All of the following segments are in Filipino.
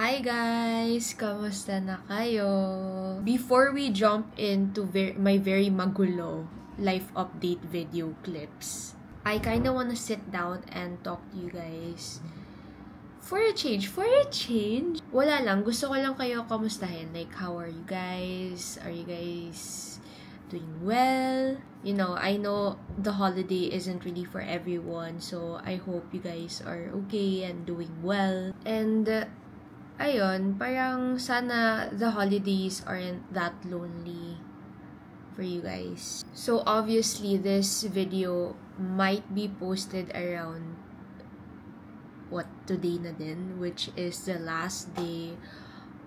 Hi guys! Kamusta na kayo? Before we jump into my very magulo life update video clips, I kinda wanna sit down and talk to you guys. For a change, wala lang. Gusto ko lang kayo kamustahin. Like, how are you guys? Are you guys doing well? You know, I know the holiday isn't really for everyone, so I hope you guys are okay and doing well. And ayun, parang sana the holidays aren't that lonely for you guys. So obviously, this video might be posted around today na din, which is the last day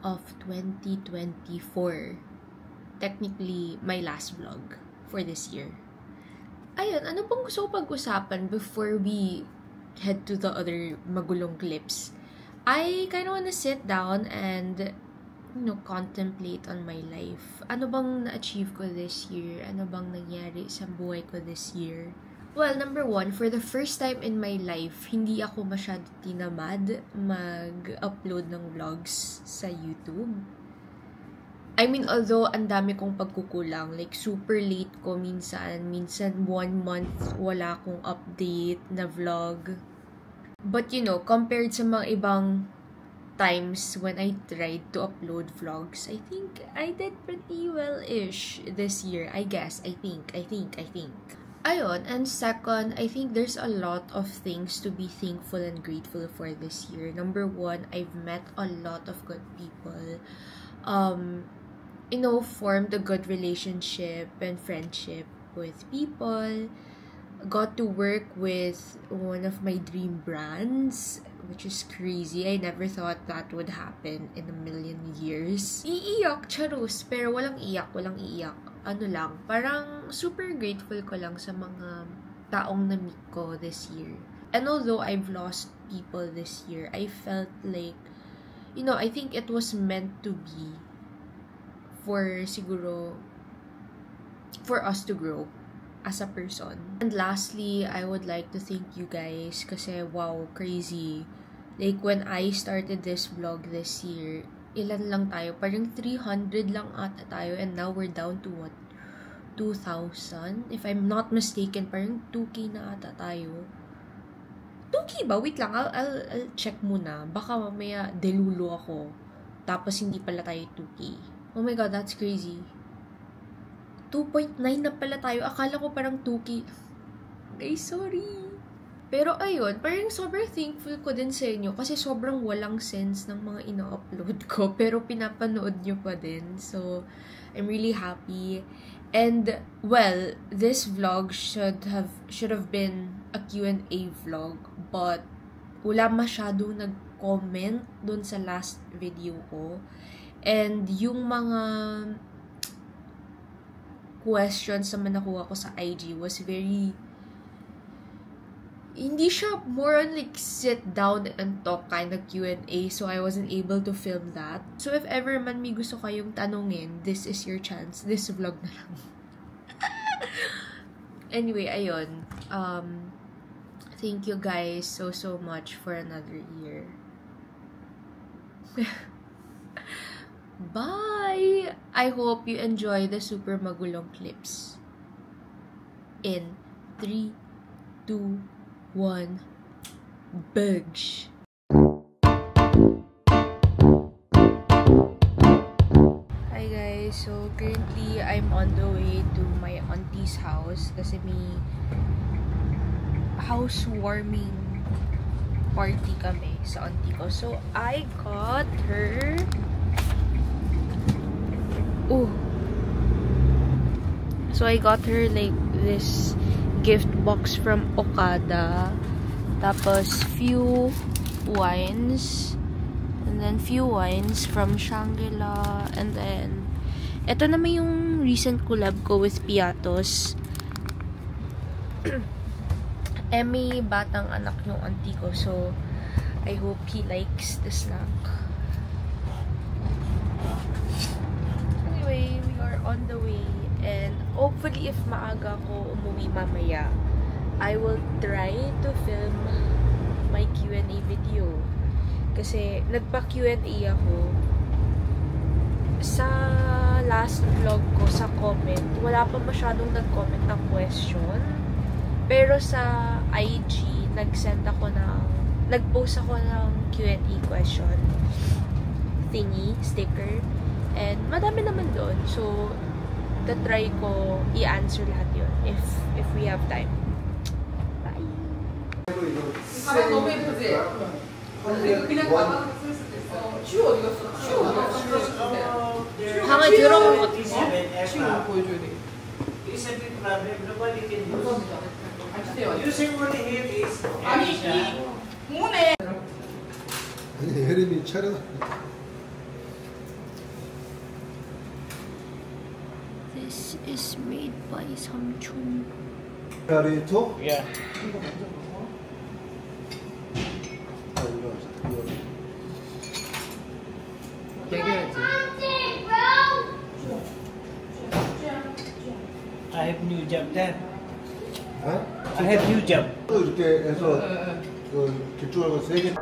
of 2024. Technically, my last vlog for this year. Ayun, ano bang gusto ko pag-usapan before we head to the other magulong clips? I kind of want to sit down and, contemplate on my life. Ano bang na-achieve ko this year? Ano bang nangyari sa buhay ko this year? Well, number one, for the first time in my life, hindi ako masyado tinamad mag-upload ng vlogs sa YouTube. I mean, although ang dami kong pagkukulang, like super late ko minsan 1 month wala akong update na vlog. But compared sa mga ibang times when I tried to upload vlogs, I think I did pretty well-ish this year. I guess. I think. Ayun, and second, I think there's a lot of things to be thankful and grateful for this year. Number one, I've met a lot of good people. Formed a good relationship and friendship with people. Got to work with one of my dream brands, which is crazy. I never thought that would happen in a million years. Iiyak, charus, pero walang iyak. Ano lang, parang super grateful ko lang sa mga taong na-meet ko this year. And although I've lost people this year, I felt like, I think it was meant to be for us to grow as a person. And lastly, I would like to thank you guys kasi wow, crazy. Like, when I started this vlog this year, ilan lang tayo? Parang 300 lang ata tayo, and now we're down to 2,000? If I'm not mistaken, parang 2K na ata tayo. 2K ba? Wait lang, I'll check muna. Baka mamaya delulo ako. Tapos hindi pala tayo 2K. Oh my god, that's crazy. 2.9 na pala tayo. Akala ko parang 2K. Ay, sorry. Pero ayun, parang sobrang thankful ko din sa inyo kasi sobrang walang sense ng mga ina-upload ko. Pero pinapanood nyo pa din. So, I'm really happy. And, well, this vlog should have been a Q&A vlog. But, wala masyadong nag-comment dun sa last video ko. And, yung mga questions naman nakuha ko sa IG was very, hindi siya more on like sit down and talk kind of Q&A, so I wasn't able to film that. So if ever man may gusto kayong tanungin, this is your chance. This vlog na lang. Anyway, ayun. Thank you guys so much for another year. Bye! I hope you enjoy the super magulong clips. In 3, 2, 1, Bugs! Hi guys, so currently I'm on the way to my auntie's house kasi may housewarming party kami sa auntie ko. So I got her So I got her like this gift box from Okada. Tapos few wines. And then few wines from Shangri-La. And then ito naman yung recent collab ko with Piatos. May batang anak yung auntie ko. So I hope he likes the snack. Anyway, we are on the way. And hopefully, if maaga ko umuwi mamaya, I will try to film my Q&A video. kasi nagpa-Q&A ako. Sa last vlog ko, sa comment, wala pa masyadong nag-comment ng question. Pero sa IG, nag-post ako ng Q&A question thingy, sticker. And madami naman doon. So, try ko i-answer lahat yun if we have time. Bye! 방에 들어간 것 같아. 아니 혜림이 차려. This is made by 삼촌. 가리토? Yeah. I have new job, Dad. I have new job. 또 이렇게 해서 그 길쭉한 거 3개.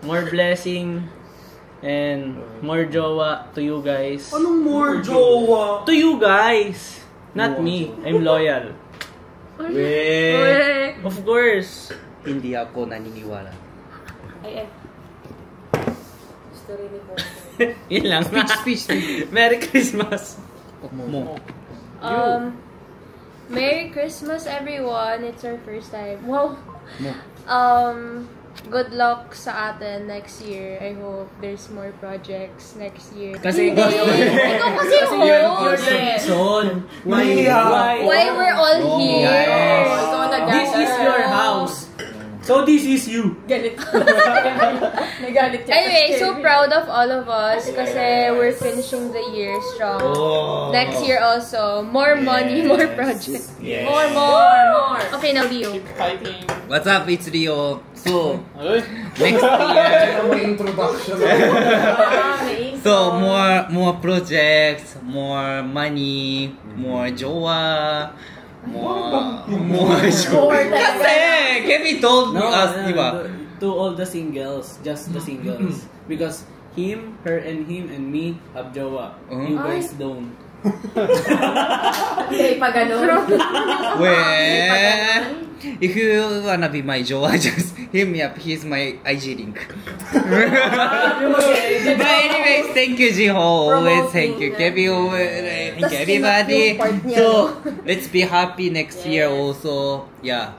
More blessing and more jowa to you guys. Anong more jowa? To you guys! Not me. I'm loyal. Of course. Hindi ako naniniwala. Yun lang. Speech. Merry Christmas. Mo. Merry Christmas, everyone. It's our first time. Wow. Good luck sa atin next year. I hope there's more projects next year. Kasi ikaw kasi you're host. the reason Why we're all here. Guys, this is your house. So this is you. Anyway, so proud of all of us kasi we're finishing the year strong. Next year also, more money, more projects. Yes. More. Okay, now Leo. Fighting. What's up? It's Rio. So, next year, introduction. so more projects, more money, more jowa, more jowa. Kasi Kevin told us, di ba? To all the singles, just the singles. Because him, her, and him, and me have jowa. You guys don't. Hindi pa ganun. Well, if you wanna be my jowa, just hit me up. He's my IG link. But anyways, thank you, Jiho. Always thank you, Kevin. Thank you, everybody. So let's be happy next year also. Yeah.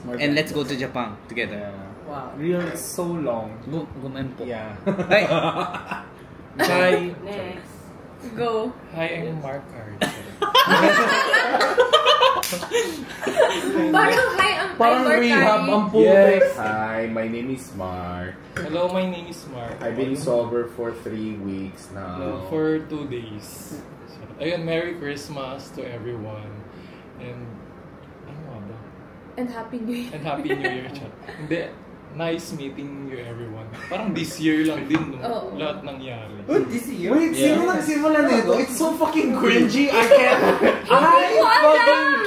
And let's go to Japan together. Wow. Real is so long. Gumempo. Yeah. Hey. Hi. Next. Go. Hi, I'm Mark Archer. Parang hi, Parang rehab ang puto. Yes. Hi, my name is Mark. Hello, my name is Mark. I've been sober for 3 weeks now. For 2 days. So, ayun, Merry Christmas to everyone. And, ano nga ba? And Happy New Year. And Happy New Year, chat. Hindi, nice meeting you everyone. Parang this year lang din, no? Oo. Lahat nangyari. This year? Wait, sino nagsimula nito? It's so fucking cringy. I can't.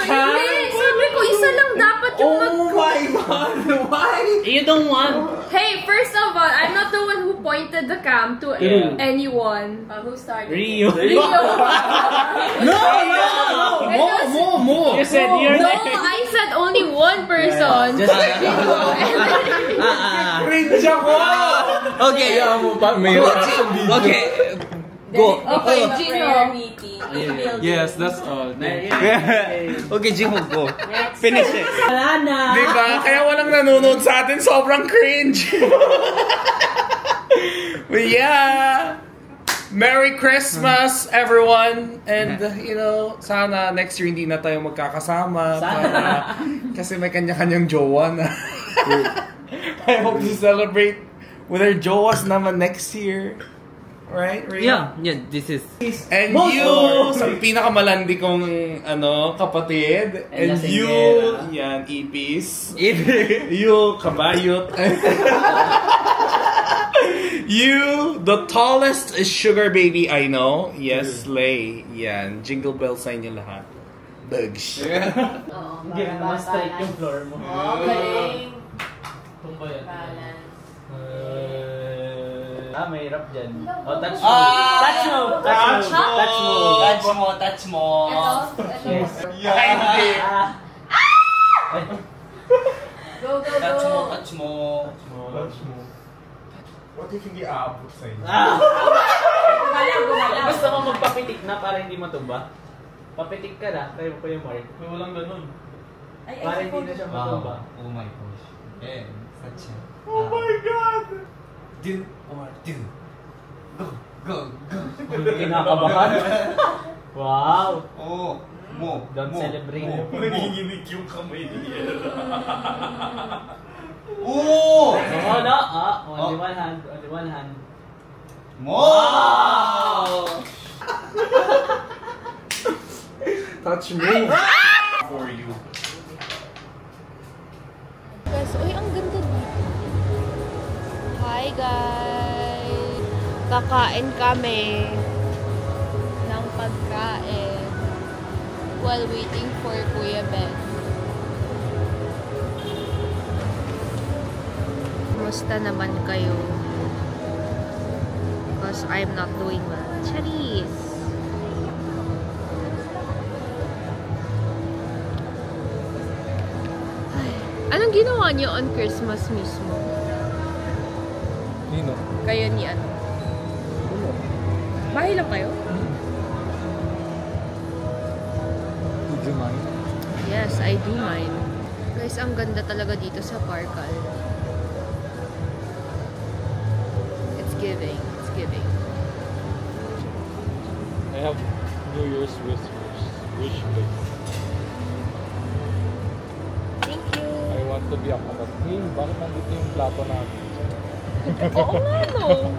Hindi, sabi ko, isa lang dapat yung Oh my god, why? You don't want. Hey, first of all, I'm not the one who pointed the cam to anyone. Who started? Rio. Rio. More. You said you're No, I said only one person. Just Cringe ako! Okay. Okay. Go. Okay, Oh. Gino. Yes, that's all. Okay, Jinho, go. Finish it. Wala na. Diba? Kaya walang nanonood sa atin. Sobrang cringe. But yeah. Merry Christmas, everyone. And, sana next year hindi na tayo magkakasama. Kasi may kanya-kanyang jowa na. I hope to celebrate with our jowas naman next year. Right? Rhea? Yeah, this is... And you, sa pinakamalandi kong kapatid. And you, yan, Ipis. You, kabayot. You, the tallest sugar baby I know. Yes, Slay. Yan, jingle bells sa inyo lahat. Bugs. Hindi na mas straight yung floor mo. Galing. Balance. Mahirap dyan. Oh, touch mo. Touch mo. Yes. Hindi. Go. Touch mo. What if hindi aabot sa inyo? Gumalaw. Basta mo magpapitik na para hindi matuba. Papitik ka na, tayo ko yung mark. May walang ganun. Para hindi na siya matuba. Oh my gosh. Yeah, such a... Oh my God! Do or do. Go. Kinakabahan. Wow! Oh, mo. Don't celebrate. Nanginginig yung kamay niya. Oh! Oh, no! Only one hand. Mo! Touch me. For you. Guys, ang ganda dito. Hi guys! Kakain kami ng pagkain while waiting for Kuya Ben. Kumusta naman kayo? Because I'm not doing well. Charis! Anong ginawa niyo on Christmas mismo? Nino? Kayo ni ano? Bahay lang kayo? Would you mind? Yes, I do mind. Guys, ang ganda talaga dito sa Parkal. It's giving. I have New Year's wish list. Thank you. I want to be a kapat. Bakit nandito yung plato namin? Oo nga, no?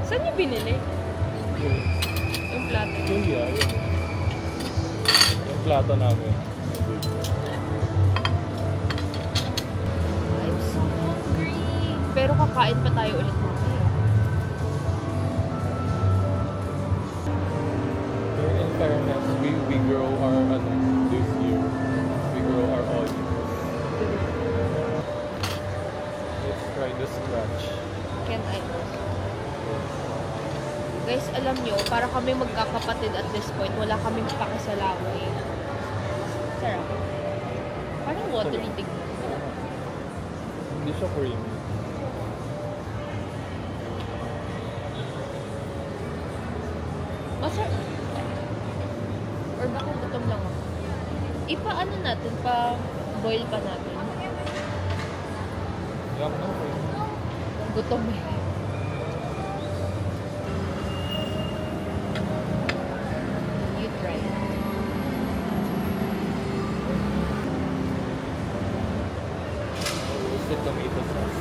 Saan niyo binili? Yung plato. Julia, yun. Yung plato namin. I'm so hungry. Pero kakain pa tayo ulit mamaya. Pero in fairness, we grow our this year. We grow our audience. Let's try the scratch. Can't I? Guys, alam nyo, para kami magkakapatid at this point, wala kaming pakisalaway. Sarap. Parang watery tignan. Hindi siya creamy. Masarap. Or baka gutom lang ako. Ipaano natin, pa-boil pa natin. Yum na creamy. Gutom eh. You try. Is it tomato sauce?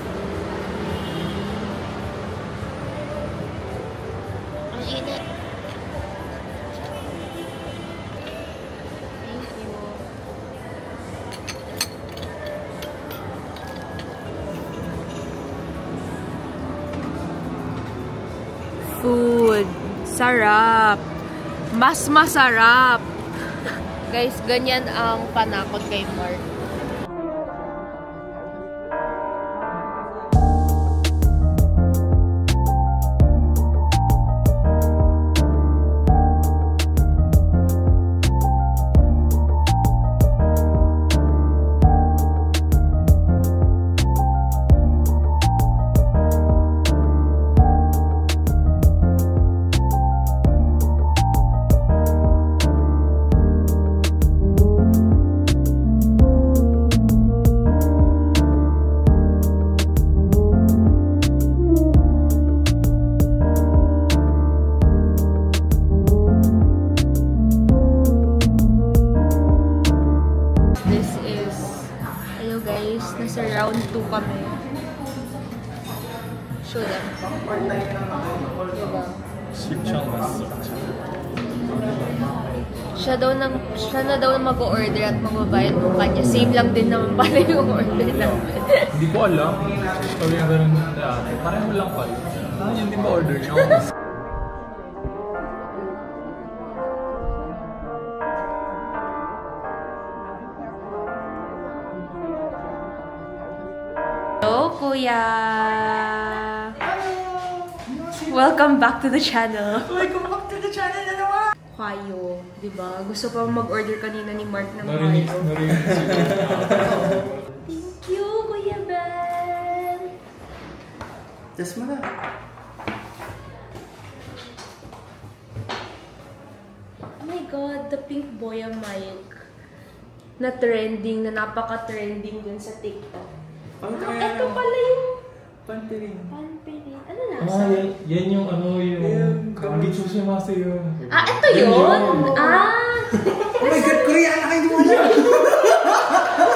Ang init. Thank you. Food. Sarap. Mas masarap. Guys, ganyan ang panakot kay Mark. them. Diba? Sipchang masuk. Siya na daw mag-order at magbabayad mo kanya. Same lang din naman pala yung order namin. Hindi ko alam. Story yung ganun dati. Pareho lang pala. Yun din ba order niya? Hello, Kuya! Welcome back to the channel. Welcome back to the channel na naman! Kwayo, di ba? Gusto pa mag-order kanina ni Mark ng Narinig kwayo. siguro. Thank you, Kuya Ben! Just mo na. Oh my God, the pink boya mic na trending, na napaka-trending dun sa TikTok. Ito pala yung Pantirin. panpirin. Ano lasa? Yan yung yung Kagitsushi Masu yun. Ah, ito yun! Ah! Oh my God, Korean! Hindi mo alam!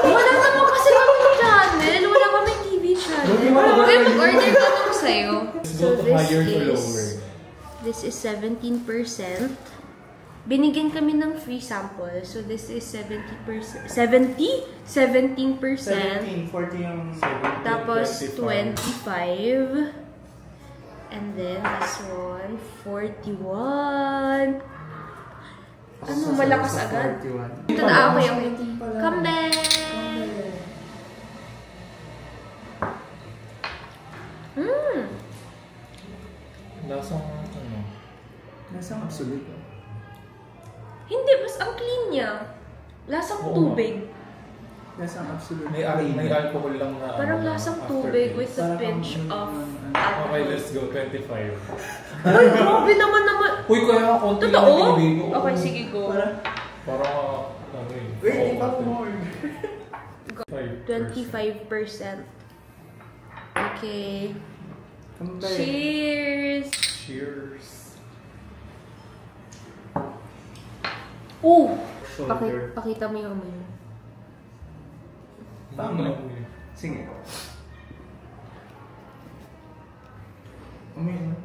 Wala naman kasi kami channel. Wala kami TV channel. Uy, mag-order ka lang sa'yo. So this is 17%. Binigyan kami ng free sample. So this is 70%. 17%. 40 yung... Tapos 25. And then this one, 41. Ano, malakas agad. Ito na ako yung come back. Lasang Lasang absolute. Hindi, mas ang clean niya. Lasang tubig. Lasang absolute. May alcohol lang na Parang lasang tubig with a pinch of Okay, alcohol. let's go. 25. Ay, grabe naman. Uy, kaya konti lang Totoo? yung binigay ko. Okay, sige, go. Parang Wait, di pa more. 25%. Okay. Kambay. Cheers! Cheers. Shoulder. Pakita mo yung amoy. Tama. Sige. Amoy na.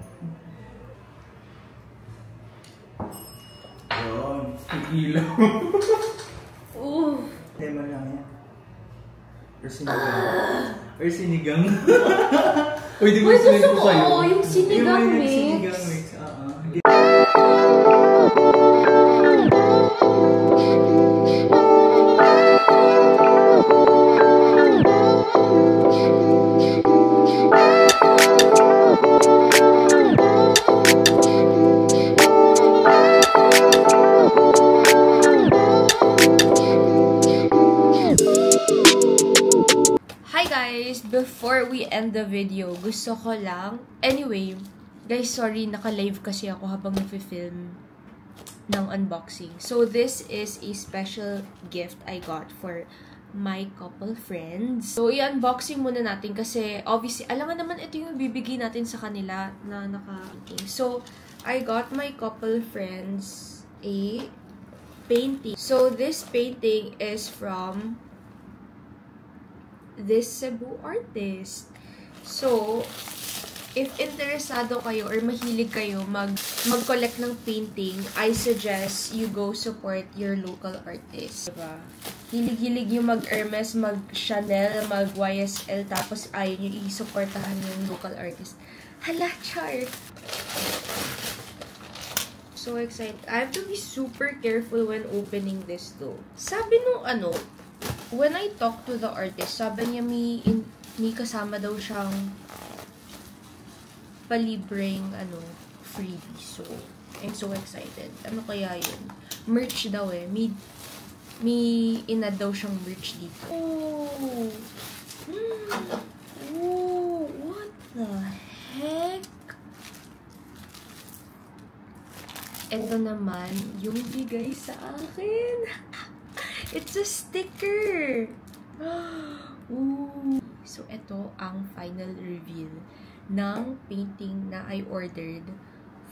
Yun. Ilaw. Ooh. Lemon lang yan. Or sinigang. Or sinigang. Uy, di ba Uy, sinend gusto ko kayo? ko yung sinigang Yung mix. sinigang mix. Hi guys! Before we end the video, gusto ko lang... Anyway, guys, sorry, naka-live kasi ako habang nag-film ng unboxing. So, this is a special gift I got for my couple friends. So, i-unboxing muna natin kasi obviously, alam nga naman ito yung bibigay natin sa kanila na naka-painting. So, I got my couple friends a painting. So, this painting is from this Cebu artist. So, if interesado kayo or mahilig kayo mag-collect ng painting, I suggest you go support your local artist. Diba? Hilig-hilig yung mag-Hermes, mag-Chanel, mag-YSL, tapos ayaw nyo i-supportahan yung local artist. Hala, char! So excited. I have to be super careful when opening this though. Sabi nung when I talked to the artist, sabi niya may kasama daw siyang palibreng freebie. So, I'm so excited. Ano kaya yun? Merch daw eh. May inad daw siyang merch dito. Oh! Oh! What the heck? Ito naman yung bigay sa akin. It's a sticker! Ooh. So, ito ang final reveal ng painting na I ordered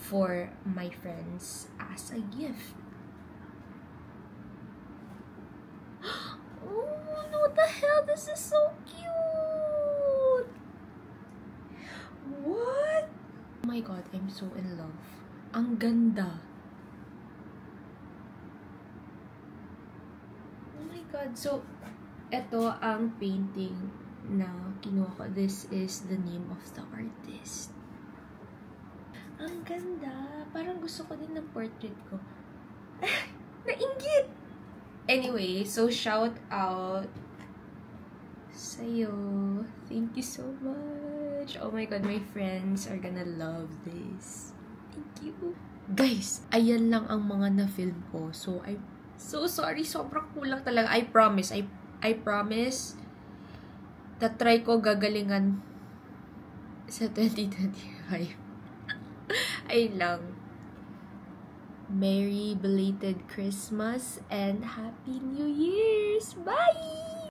for my friends as a gift. Oh, what the hell? This is so cute! Wow! Oh my God, I'm so in love. Ang ganda. Oh my God. So, ito ang painting na kinuha ko. This is the name of the artist. Ang ganda. Parang gusto ko din ng portrait ko. Nainggit! Anyway, so shout out sa'yo. Thank you so much. Oh my God, my friends are gonna love this. Thank you. Guys, ayan lang ang mga na-film ko. So, I'm so sorry. Sobrang kulang talaga. I promise. I promise. Tatry ko gagalingan sa 2025. Ayun lang. Merry belated Christmas and Happy New Year's! Bye!